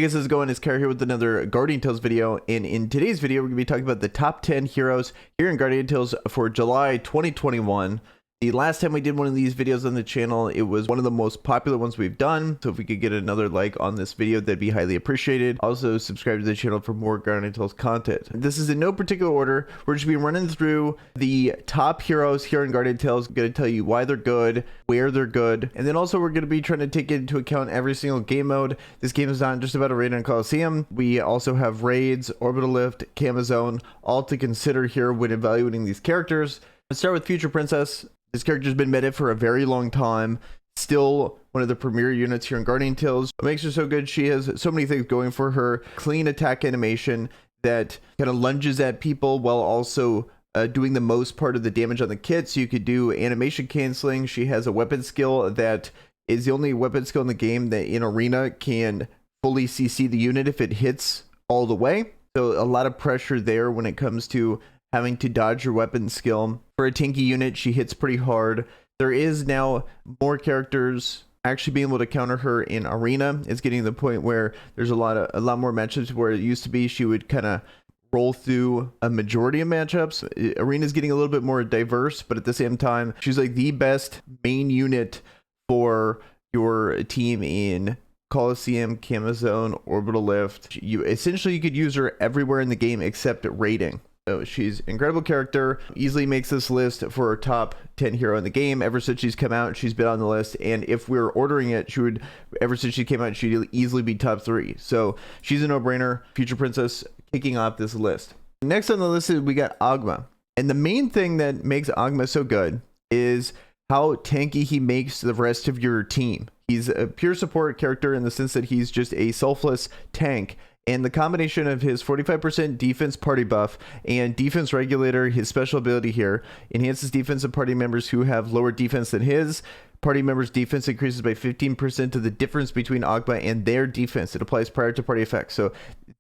Hey guys, how's it going? It's Kara here with another Guardian Tales video, and in today's video we're going to be talking about the top 10 heroes here in Guardian Tales for July 2021. The last time we did one of these videos on the channel, it was one of the most popular ones we've done, so if we could get another like on this video, that'd be highly appreciated. Also, subscribe to the channel for more Guardian Tales content. This is in no particular order. We're just be running through the top heroes here in Guardian Tales. I'm going to tell you why they're good, where they're good, and then also we're going to be trying to take into account every single game mode. This game is not just about a raid on Coliseum. We also have raids, orbital lift, camo zone, all to consider here when evaluating these characters. Let's start with Future Princess. This character's been meta for a very long time. Still one of the premier units here in Guardian Tales. What makes her so good, she has so many things going for her. Clean attack animation that kind of lunges at people while also doing the most part of the damage on the kit. So you could do animation canceling. She has a weapon skill that is the only weapon skill in the game that in arena can fully CC the unit if it hits all the way. So a lot of pressure there when it comes to having to dodge your weapon skill. For a tanky unit, she hits pretty hard. There is now more characters actually being able to counter her in arena. It's getting to the point where there's a lot more matchups where it used to be she would kind of roll through a majority of matchups. Arena's getting a little bit more diverse, but at the same time, she's like the best main unit for your team in Coliseum, Camo Zone, Orbital Lift. You could use her everywhere in the game except raiding. So she's an incredible character, easily makes this list for her top 10 hero in the game. Ever since she's come out, she's been on the list, and if we were ordering it, ever since she came out, she'd easily be top 3. So she's a no-brainer. Future Princess kicking off this list. Next on the list is we got Agma. And the main thing that makes Agma so good is how tanky he makes the rest of your team. He's a pure support character in the sense that he's just a selfless tank. And the combination of his 45% defense party buff and defense regulator, his special ability here, enhances defense of party members who have lower defense than his. Party members' defense increases by 15% to the difference between Agma and their defense. It applies prior to party effects. So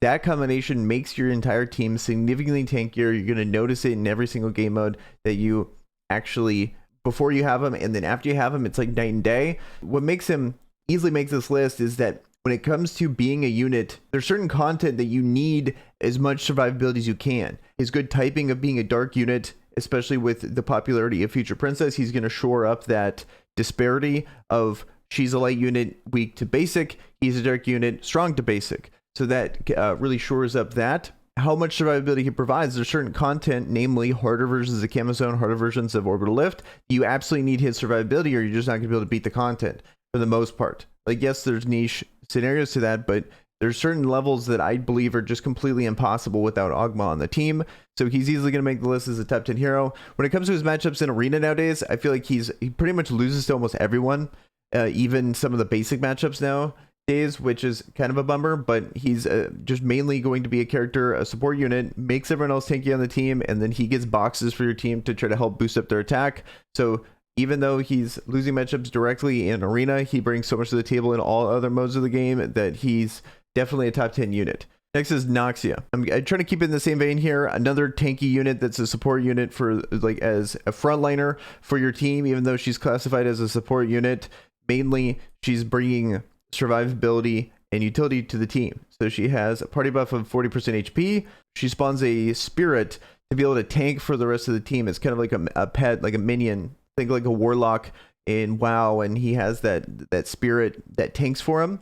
that combination makes your entire team significantly tankier. You're going to notice it in every single game mode that you actually, before you have him and then after you have him, it's like night and day. What makes him easily make this list is that when it comes to being a unit, there's certain content that you need as much survivability as you can. His good typing of being a dark unit, especially with the popularity of Future Princess, he's going to shore up that disparity of she's a light unit, weak to basic, he's a dark unit, strong to basic. So that really shores up that. How much survivability he provides, there's certain content, namely harder versions of Camo Zone, harder versions of Orbital Lift. You absolutely need his survivability or you're just not going to be able to beat the content for the most part. Like, yes, there's niche scenarios to that, but there's certain levels that I believe are just completely impossible without Agma on the team. So he's easily going to make the list as a top 10 hero. When it comes to his matchups in arena nowadays, I feel like he pretty much loses to almost everyone, even some of the basic matchups nowadays, which is kind of a bummer, but he's just mainly going to be a character, a support unit, makes everyone else tanky on the team, and then he gets boxes for your team to try to help boost up their attack. So even though he's losing matchups directly in arena, he brings so much to the table in all other modes of the game that he's definitely a top 10 unit. Next is Noxia. I'm trying to keep it in the same vein here. Another tanky unit that's a support unit for like as a frontliner for your team, even though she's classified as a support unit. Mainly, she's bringing survivability and utility to the team. So she has a party buff of 40% HP. She spawns a spirit to be able to tank for the rest of the team. It's kind of like a pet, like a minion. Think like a warlock in WoW, and he has that spirit that tanks for him.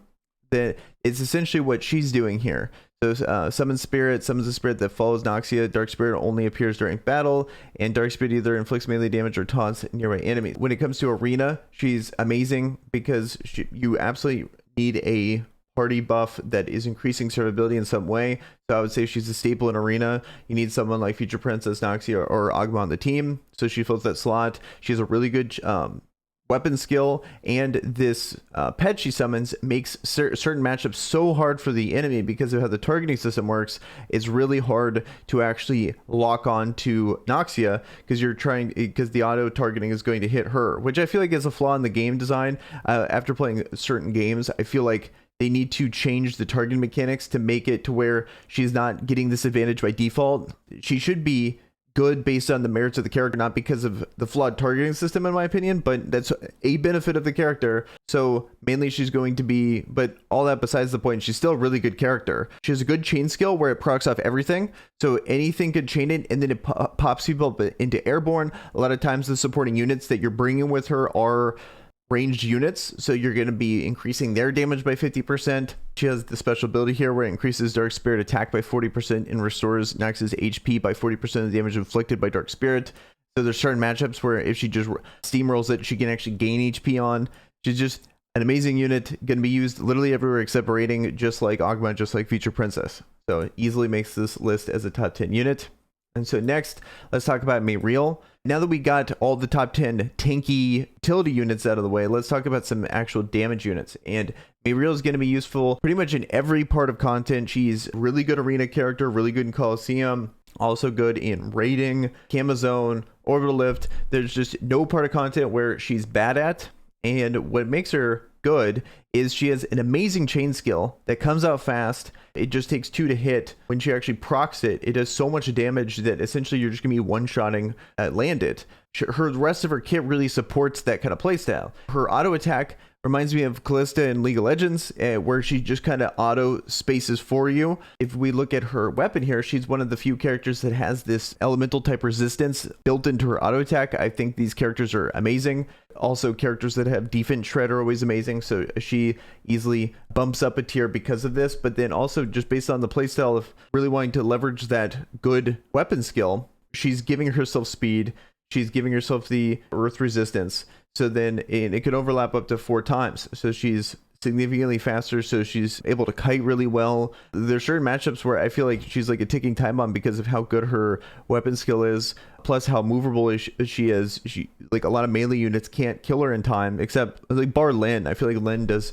That it's essentially what she's doing here. So summons a spirit that follows Noxia. Dark Spirit only appears during battle, and Dark Spirit either inflicts melee damage or taunts nearby enemies. When it comes to arena, she's amazing because you absolutely need a party buff that is increasing survivability in some way. So I would say she's a staple in arena. You need someone like Future Princess, Noxia, or Agma on the team, so she fills that slot. She has a really good weapon skill, and this pet she summons makes certain matchups so hard for the enemy because of how the targeting system works. It's really hard to actually lock on to Noxia because the auto targeting is going to hit her, which I feel like is a flaw in the game design. After playing certain games, I feel like they need to change the targeting mechanics to make it to where she's not getting this advantage by default. She should be good based on the merits of the character, not because of the flawed targeting system, in my opinion, but that's a benefit of the character. So mainly she's going to be, but all that besides the point, she's still a really good character. She has a good chain skill where it procs off everything. So anything could chain it, and then it pops people up into airborne. A lot of times the supporting units that you're bringing with her are ranged units, so you're going to be increasing their damage by 50%. She has the special ability here where it increases Dark Spirit attack by 40% and restores Noxia's HP by 40% of the damage inflicted by Dark Spirit. So there's certain matchups where if she just steamrolls it, she can actually gain HP on. She's just an amazing unit, going to be used literally everywhere except raiding, just like Agma, just like Future Princess. So it easily makes this list as a top 10 unit. And so next, let's talk about Mayriel. Now that we got all the top 10 tanky utility units out of the way, let's talk about some actual damage units. And Mayriel is going to be useful pretty much in every part of content. She's really good arena character, really good in Coliseum, also good in raiding, Camo Zone, Orbital Lift. There's just no part of content where she's bad at. And what makes her good is she has an amazing chain skill that comes out fast. It just takes 2 to hit. When she actually procs it, it does so much damage that essentially you're just gonna be one-shotting land it. The rest of her kit really supports that kind of playstyle. Her auto attack reminds me of Callista in League of Legends, where she just kind of auto spaces for you. If we look at her weapon here, she's one of the few characters that has this elemental type resistance built into her auto attack. I think these characters are amazing. Also, characters that have defense shred are always amazing, so she easily bumps up a tier because of this. But then also just based on the playstyle of really wanting to leverage that good weapon skill, she's giving herself speed, she's giving herself the earth resistance, so then it can overlap up to 4 times. So she's significantly faster, so she's able to kite really well. There's certain matchups where I feel like she's like a ticking time bomb because of how good her weapon skill is, plus how movable she is. She, like, a lot of melee units can't kill her in time, except like bar Lyn. I feel like Lyn does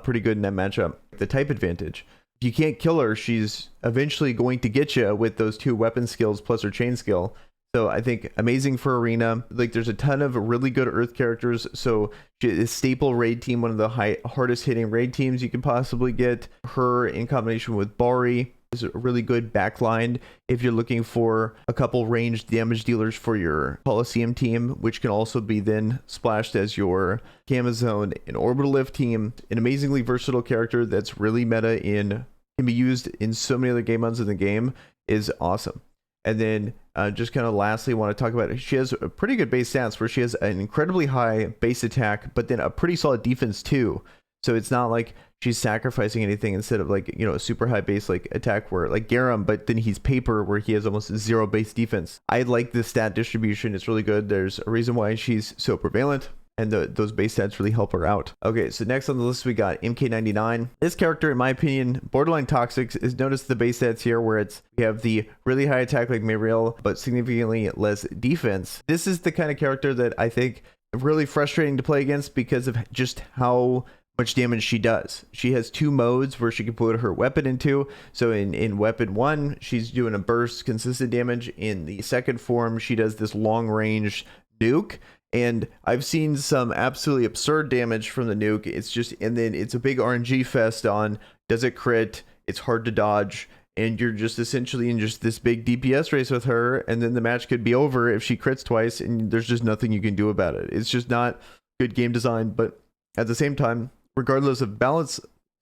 pretty good in that matchup. The type advantage. If you can't kill her, she's eventually going to get you with those 2 weapon skills plus her chain skill. So I think amazing for arena. Like, there's a ton of really good earth characters. So she is staple raid team, one of the hardest hitting raid teams you can possibly get. Her in combination with Bari is a really good backline if you're looking for a couple ranged damage dealers for your Coliseum team, which can also be then splashed as your Camo Zone and Orbital Lift team. An amazingly versatile character that's really meta in, can be used in so many other game modes in the game, is awesome. And then just kind of lastly, want to talk about it. She has a pretty good base stats where she has an incredibly high base attack, but then a pretty solid defense too. So it's not like she's sacrificing anything instead of, like, you know, a super high base like attack where like Garam, but then he's paper where he has almost 0 base defense. I like the stat distribution. It's really good. There's a reason why she's so prevalent, and those base stats really help her out. Okay, so next on the list we got MK99. This character, in my opinion, borderline toxic. Is notice the base stats here where we have the really high attack like Mayriel, but significantly less defense. This is the kind of character that I think really frustrating to play against because of just how much damage she does. She has 2 modes where she can put her weapon into. So in weapon 1, she's doing a burst consistent damage. In the second form, she does this long range nuke. And I've seen some absolutely absurd damage from the nuke. It's just, and then it's a big RNG fest on, does it crit? It's hard to dodge. And you're just essentially in just this big DPS race with her. And then the match could be over if she crits twice and there's just nothing you can do about it. It's just not good game design. But at the same time, regardless of balance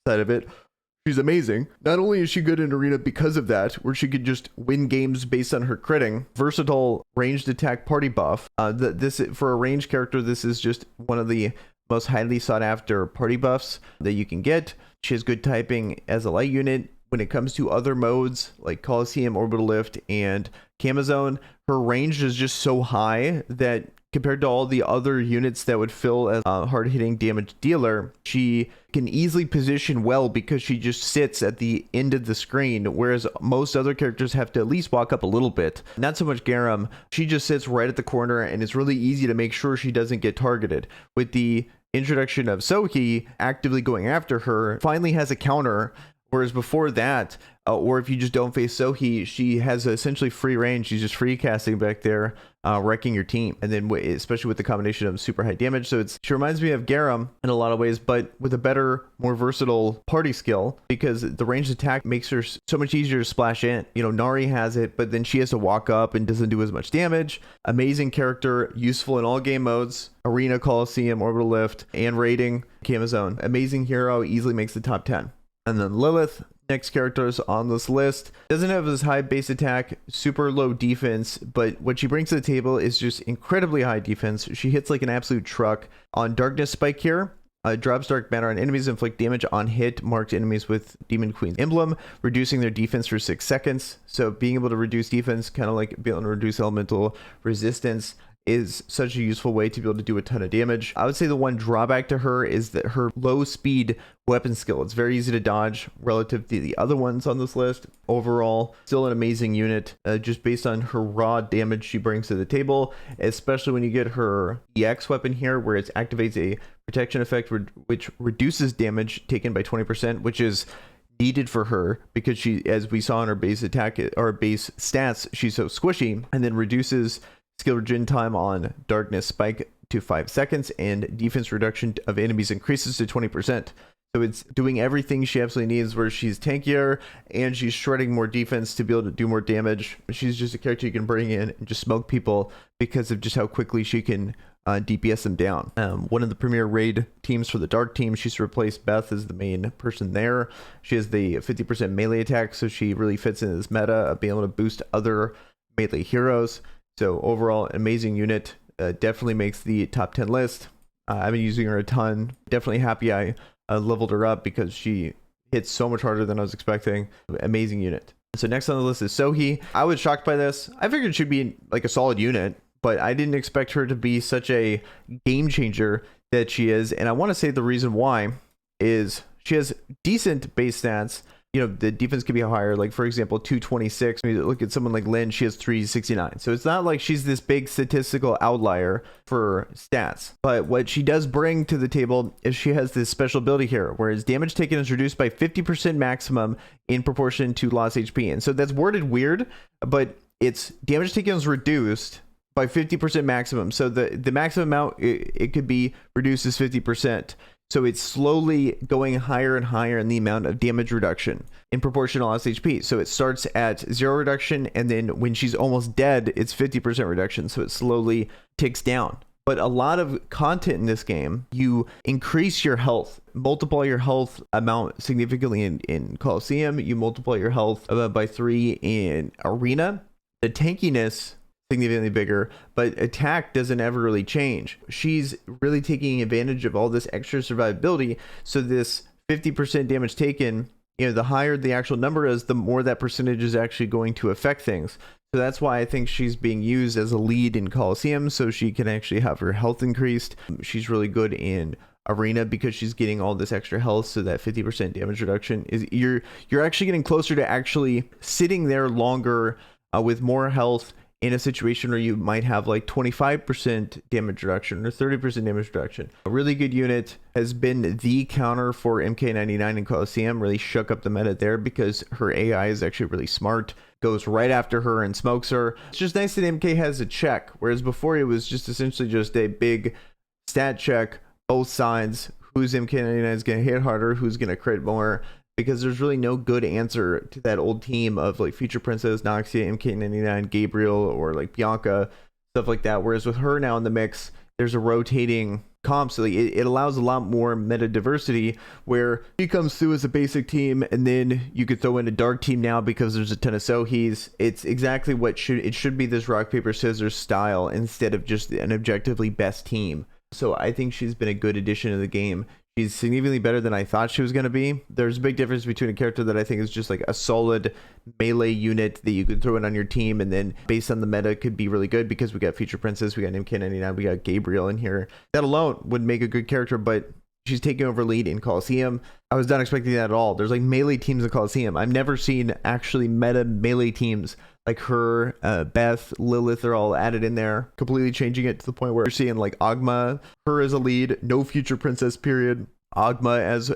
side of it, she's amazing. Not only is she good in arena because of that, where she could just win games based on her critting, versatile ranged attack party buff. This, for a ranged character, this is just one of the most highly sought after party buffs that you can get. She has good typing as a light unit. When it comes to other modes like Coliseum, Orbital Lift, and Camo Zone, her range is just so high that compared to all the other units that would fill as a hard-hitting damage dealer, she can easily position well because she just sits at the end of the screen, whereas most other characters have to at least walk up a little bit. Not so much Garam. She just sits right at the corner, and it's really easy to make sure she doesn't get targeted. With the introduction of Sohe actively going after her, finally has a counter. Whereas before that, or if you just don't face Sohe, she has essentially free range. She's just free casting back there. wrecking your team. And then especially with the combination of super high damage. So she reminds me of Garam in a lot of ways, but with a better, more versatile party skill, because the ranged attack makes her so much easier to splash in. You know, Nari has it, but then she has to walk up and doesn't do as much damage. Amazing character, useful in all game modes: Arena, Coliseum, Orbital Lift, and Raiding, Camazone. Amazing hero, easily makes the top 10. And then Lilith, next characters on this list, doesn't have this high base attack, super low defense, but what she brings to the table is just incredibly high defense. She hits like an absolute truck. On Darkness Spike here, drops dark matter on enemies, inflict damage on hit marked enemies with Demon Queen's emblem, reducing their defense for 6 seconds. So being able to reduce defense, kind of like being able to reduce elemental resistance, is such a useful way to be able to do a ton of damage. I would say the one drawback to her is that her low speed weapon skill, it's very easy to dodge relative to the other ones on this list. Overall, still an amazing unit, just based on her raw damage she brings to the table, especially when you get her EX weapon here, where it activates a protection effect which reduces damage taken by 20%, which is needed for her because she, as we saw in her base attack or base stats, she's so squishy, and then reduces skill regen time on Darkness Spike to 5 seconds, and defense reduction of enemies increases to 20%. So it's doing everything she absolutely needs, where she's tankier and she's shredding more defense to be able to do more damage. She's just a character you can bring in and just smoke people because of just how quickly she can DPS them down. One of the premier raid teams for the Dark team, she's replaced Beth as the main person there. She has the 50% melee attack, so she really fits in this meta of being able to boost other melee heroes. So overall, amazing unit. Definitely makes the top 10 list. I've been using her a ton. Definitely happy I leveled her up because she hits so much harder than I was expecting. Amazing unit. So next on the list is Sohe. I was shocked by this. I figured she'd be like a solid unit, but I didn't expect her to be such a game changer that she is. And I want to say the reason why is she has decent base stats. You know, the defense could be higher, like for example 226. When you look at someone like Lynn, she has 369, so it's not like she's this big statistical outlier for stats. But what she does bring to the table is she has this special ability here, whereas damage taken is reduced by 50% maximum in proportion to lost HP. And so that's worded weird, but it's damage taken is reduced by 50% maximum, so the maximum amount it could be reduced is 50%. So it's slowly going higher and higher in the amount of damage reduction in proportion to lost HP. So it starts at 0 reduction, and then when she's almost dead, it's 50% reduction. So it slowly ticks down. But a lot of content in this game, you increase your health, multiply your health amount significantly in Coliseum. You multiply your health by 3 in Arena. The tankiness significantly bigger, but attack doesn't ever really change. She's really taking advantage of all this extra survivability. So this 50% damage taken, you know, the higher the actual number is, the more that percentage is actually going to affect things. So that's why I think she's being used as a lead in Coliseum, so she can actually have her health increased. She's really good in Arena because she's getting all this extra health, so that 50% damage reduction is you're actually getting closer to actually sitting there longer with more health, in a situation where you might have like 25% damage reduction or 30% damage reduction. A really good unit, has been the counter for MK99 in Coliseum, really shook up the meta there because her AI is actually really smart, goes right after her and smokes her. It's just nice that MK has a check, whereas before it was just essentially just a big stat check, both sides, who's MK99 is going to hit harder, who's going to crit more, because there's really no good answer to that old team of like Future Princess, Noxia, MK99, Gabriel, or like Bianca, stuff like that. Whereas with her now in the mix, there's a rotating comp, so like it allows a lot more meta diversity, where she comes through as a basic team, and then you could throw in a dark team now because there's a ton of Sohes. It's exactly what it should be, this rock paper scissors style instead of just an objectively best team. So I think she's been a good addition to the game. She's significantly better than I thought she was going to be. There's a big difference between a character that I think is just like a solid melee unit that you could throw in on your team, and then based on the meta could be really good, because we got Future Princess, we got MK99, we got Gabriel in here. That alone would make a good character, but she's taking over lead in Coliseum. I was not expecting that at all. There's like melee teams in Coliseum. I've never seen actually meta melee teams like her, Beth, Lilith are all added in there, completely changing it to the point where you're seeing like Agma, her as a lead, no Future Princess period, Agma as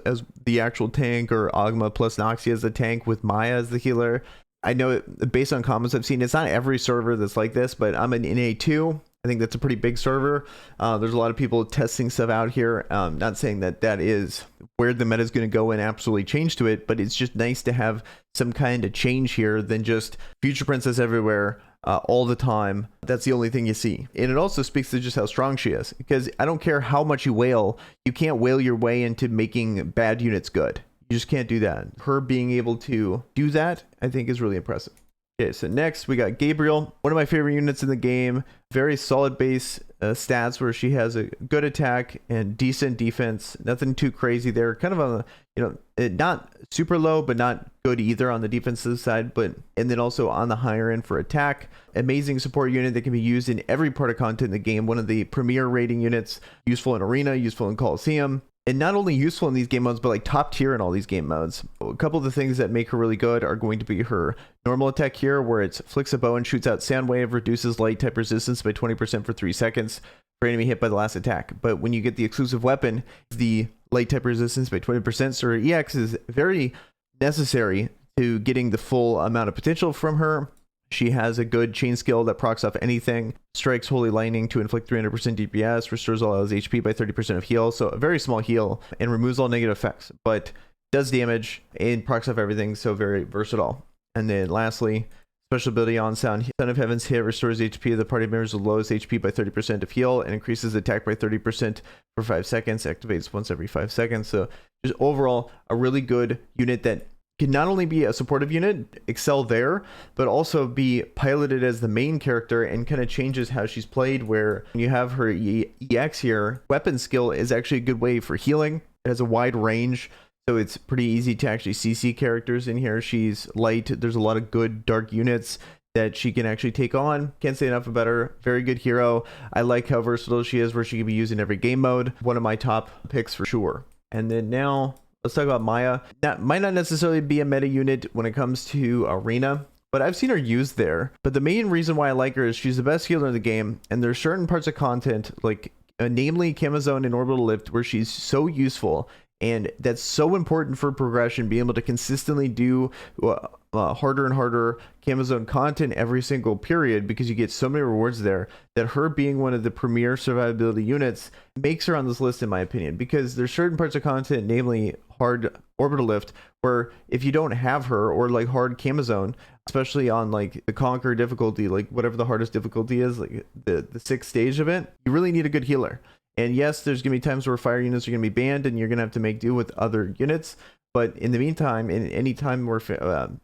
the actual tank, or Agma plus Noxia as the tank with Maya as the healer. I know based on comments I've seen, it's not every server that's like this, but I'm in A2. I think that's a pretty big server. There's a lot of people testing stuff out here. Not saying that that is where the meta is going to go and absolutely change to it, but it's just nice to have some kind of change here than just Future Princess everywhere all the time. That's the only thing you see. And it also speaks to just how strong she is, because I don't care how much you wail, you can't wail your way into making bad units good. You just can't do that. Her being able to do that, I think, is really impressive. Okay, so next we got Gabriel, one of my favorite units in the game. Very solid base stats where she has a good attack and decent defense. Nothing too crazy there. Kind of a, not super low, but not good either on the defensive side. And then also on the higher end for attack. Amazing support unit that can be used in every part of content in the game. One of the premier rating units, useful in Arena, useful in Coliseum. And not only useful in these game modes, but like top tier in all these game modes. A couple of the things that make her really good are going to be her normal attack here, where it flicks a bow and shoots out sound wave, reduces light type resistance by 20% for 3 seconds for enemy hit by the last attack. But when you get the exclusive weapon, the light type resistance by 20%, so her EX is very necessary to getting the full amount of potential from her. She has a good chain skill that procs off anything, strikes Holy Lightning to inflict 300% DPS, restores all his HP by 30% of heal, so a very small heal, and removes all negative effects, but does damage and procs off everything, so very versatile. And then lastly, special ability on Son of Heaven's hit restores HP of the party members with lowest HP by 30% of heal, and increases attack by 30% for 5 seconds, activates once every 5 seconds, so just overall a really good unit that can not only be a supportive unit, excel there, but also be piloted as the main character and kind of changes how she's played, where when you have her EX here, weapon skill is actually a good way for healing. It has a wide range, so it's pretty easy to actually CC characters in here. She's light. There's a lot of good dark units that she can actually take on. Can't say enough about her. Very good hero. I like how versatile she is, where she can be used in every game mode. One of my top picks for sure. And then now, let's talk about Maya. That might not necessarily be a meta unit when it comes to Arena, but I've seen her used there. But the main reason why I like her is she's the best healer in the game, and there's certain parts of content, like namely Camazone and Orbital Lift, where she's so useful, and that's so important for progression, being able to consistently do harder and harder Camazone content every single period, because you get so many rewards there, that her being one of the premier survivability units makes her on this list, in my opinion, because there's certain parts of content, namely hard Orbital Lift, where if you don't have her, or like hard Camazone, especially on like the Conquer difficulty, like whatever the hardest difficulty is, like the 6th stage of it, you really need a good healer. And yes, there's going to be times where fire units are going to be banned and you're going to have to make do with other units. But in the meantime, in any time where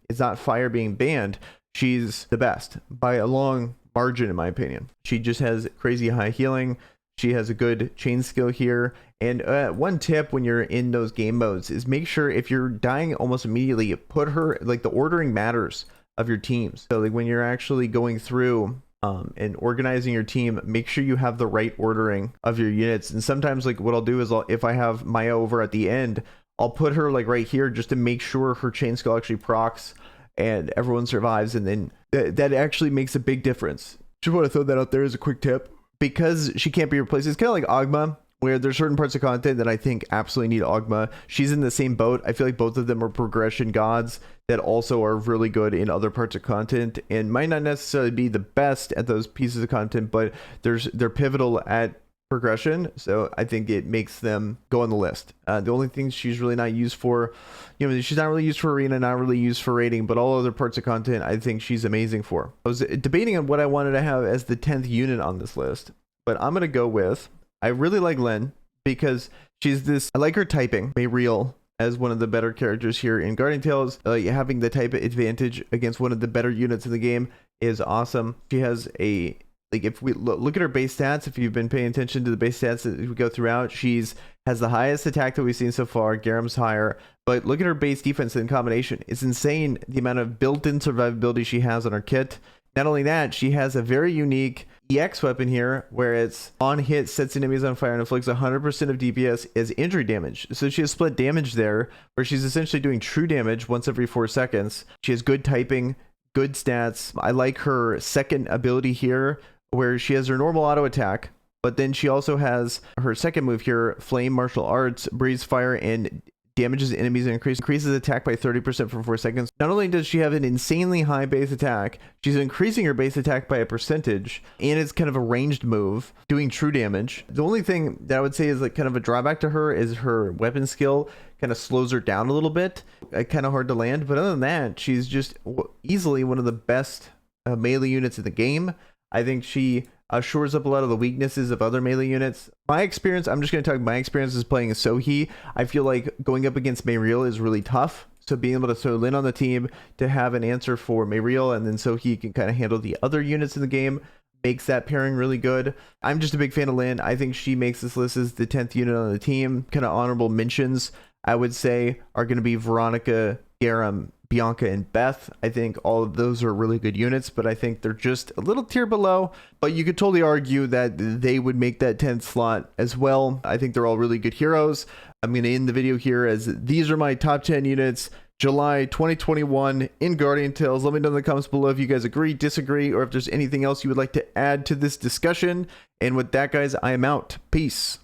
it's not fire being banned, she's the best by a long margin, in my opinion. She just has crazy high healing. She has a good chain skill here. And one tip when you're in those game modes is make sure if you're dying almost immediately, put her, like the ordering matters of your teams. So like when you're actually going through and organizing your team, make sure you have the right ordering of your units. And sometimes like what I'll do is if I have Maya over at the end, I'll put her like right here just to make sure her chain skill actually procs and everyone survives. And then that actually makes a big difference. Just want to throw that out there as a quick tip, because she can't be replaced. It's kind of like Agma, where there's certain parts of content that I think absolutely need Agma. She's in the same boat. I feel like both of them are progression gods that also are really good in other parts of content, and might not necessarily be the best at those pieces of content, but they're pivotal at progression. So I think it makes them go on the list. The only thing she's really not used for, she's not really used for Arena, not really used for rating, but all other parts of content I think she's amazing for. I was debating on what I wanted to have as the 10th unit on this list, but I'm going to go with, I really like Lyn, because she's this, I like her typing, Mayreal, as one of the better characters here in Guardian Tales. Having the type advantage against one of the better units in the game is awesome. She has a, like, if we look at her base stats, if you've been paying attention to the base stats that we go throughout, has the highest attack that we've seen so far. Garam's higher, but look at her base defense in combination. It's insane the amount of built-in survivability she has on her kit. Not only that, she has a very unique EX weapon here, where it's on hit, sets enemies on fire, and inflicts 100% of DPS as injury damage. So she has split damage there, where she's essentially doing true damage once every 4 seconds. She has good typing, good stats. I like her second ability here, where she has her normal auto attack, but then she also has her second move here, Flame Martial Arts, breathes fire and damages enemies and increases attack by 30% for 4 seconds. Not only does she have an insanely high base attack, she's increasing her base attack by a percentage, and it's kind of a ranged move, doing true damage. The only thing that I would say is like kind of a drawback to her is her weapon skill kind of slows her down a little bit. Kind of hard to land, but other than that, she's just easily one of the best melee units in the game. I think she shores up a lot of the weaknesses of other melee units. My experience, I'm just going to talk my experience is playing as Sohe. I feel like going up against Mayriel is really tough. So being able to throw Lin on the team to have an answer for Mayriel, and then Sohe can kind of handle the other units in the game, makes that pairing really good. I'm just a big fan of Lin. I think she makes this list as the 10th unit on the team. Kind of honorable mentions, I would say, are going to be Veronica, Garam, Bianca, and Beth. I think all of those are really good units, but I think they're just a little tier below. But you could totally argue that they would make that 10th slot as well. I think they're all really good heroes. I'm going to end the video here as these are my top 10 units July 2021 in Guardian Tales. Let me know in the comments below if you guys agree, disagree, or if there's anything else you would like to add to this discussion. And with that, guys, I am out. Peace.